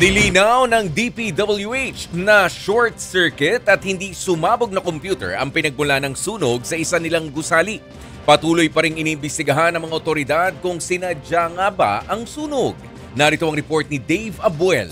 Nilinaw ng DPWH na short circuit at hindi sumabog na computer ang pinagmula ng sunog sa isa nilang gusali. Patuloy pa ring iniimbestigahan ng mga otoridad kung sinadya nga ba ang sunog. Narito ang report ni Dave Abuel.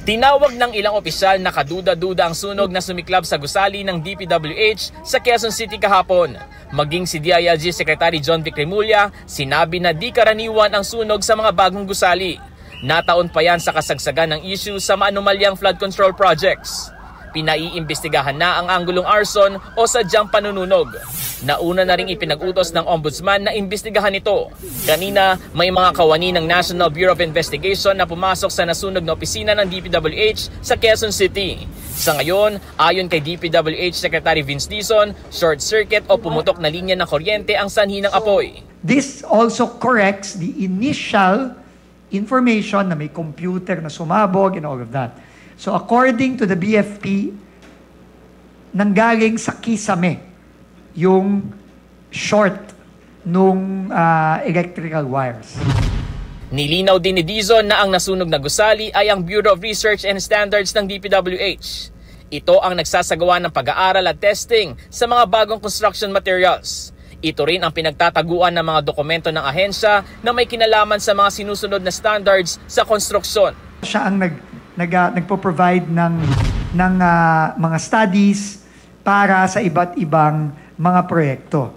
Tinawag ng ilang opisyal na kaduda-duda ang sunog na sumiklab sa gusali ng DPWH sa Quezon City kahapon. Maging si DILG Secretary John Vic Remulla, sinabi na di karaniwan ang sunog sa mga bagong gusali. Nataon pa yan sa kasagsagan ng issue sa maanumalyang flood control projects. Pinaiimbestigahan na ang anggulong arson o sadyang panununog. Nauna na ring ipinag-utos ng Ombudsman na imbestigahan ito. Kanina, may mga kawani ng National Bureau of Investigation na pumasok sa nasunog na opisina ng DPWH sa Quezon City. Sa ngayon, ayon kay DPWH Secretary Vince Dizon, short circuit o pumutok na linya ng kuryente ang sanhi ng apoy. This also corrects the initial information na may computer na sumabog and all of that. So according to the BFP, nanggaling sa kisame yung short nung electrical wires. Nilinaw din ni Dizon na ang nasunog na gusali ay ang Bureau of Research and Standards ng DPWH. Ito ang nagsasagawa ng pag-aaral at testing sa mga bagong construction materials. Ito rin ang pinagtataguan ng mga dokumento ng ahensya na may kinalaman sa mga sinusunod na standards sa konstruksyon. Siya ang nagpo-provide ng mga studies para sa iba't ibang mga proyekto.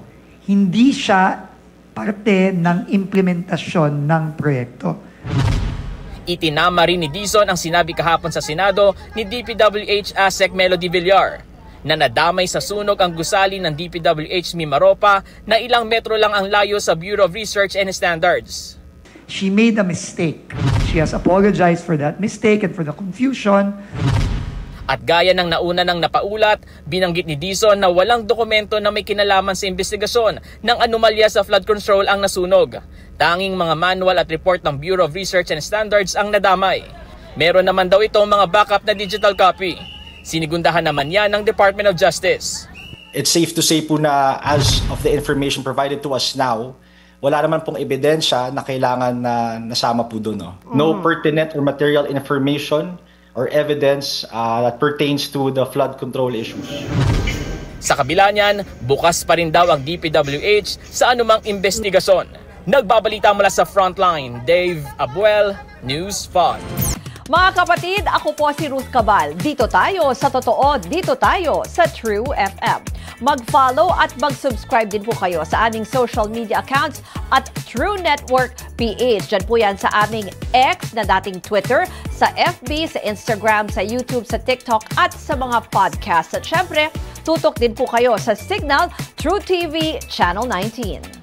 Hindi siya parte ng implementasyon ng proyekto. Itinama rin ni Dizon ang sinabi kahapon sa Senado ni DPWH ASEC Melody Villar na nadamay sa sunog ang gusali ng DPWH Mimaropa na ilang metro lang ang layo sa Bureau of Research and Standards. She made a mistake. She has apologized for that mistake and for the confusion. At gaya ng nauna ng napaulat, binanggit ni Dizon na walang dokumento na may kinalaman sa investigasyon ng anomalya sa flood control ang nasunog. Tanging mga manual at report ng Bureau of Research and Standards ang nadamay. Meron naman daw itong mga backup na digital copy. Sinigundahan naman yan ng Department of Justice. It's safe to say po na as of the information provided to us now, wala naman pong ebidensya na kailangan na nasama po doon. No? No pertinent or material information or evidence that pertains to the flood control issues. Sa kabila niyan, bukas pa rin daw ang DPWH sa anumang investigasyon. Nagbabalita mula sa Frontline, Dave Abuel, News 5. Mga kapatid, ako po si Ruth Cabal. Dito tayo sa totoo, dito tayo sa True FM. Mag-follow at mag-subscribe din po kayo sa aming social media accounts at True Network PH. Diyan po yan sa aming X na dating Twitter, sa FB, sa Instagram, sa YouTube, sa TikTok at sa mga podcast. At syempre, tutok din po kayo sa Signal True TV Channel 19.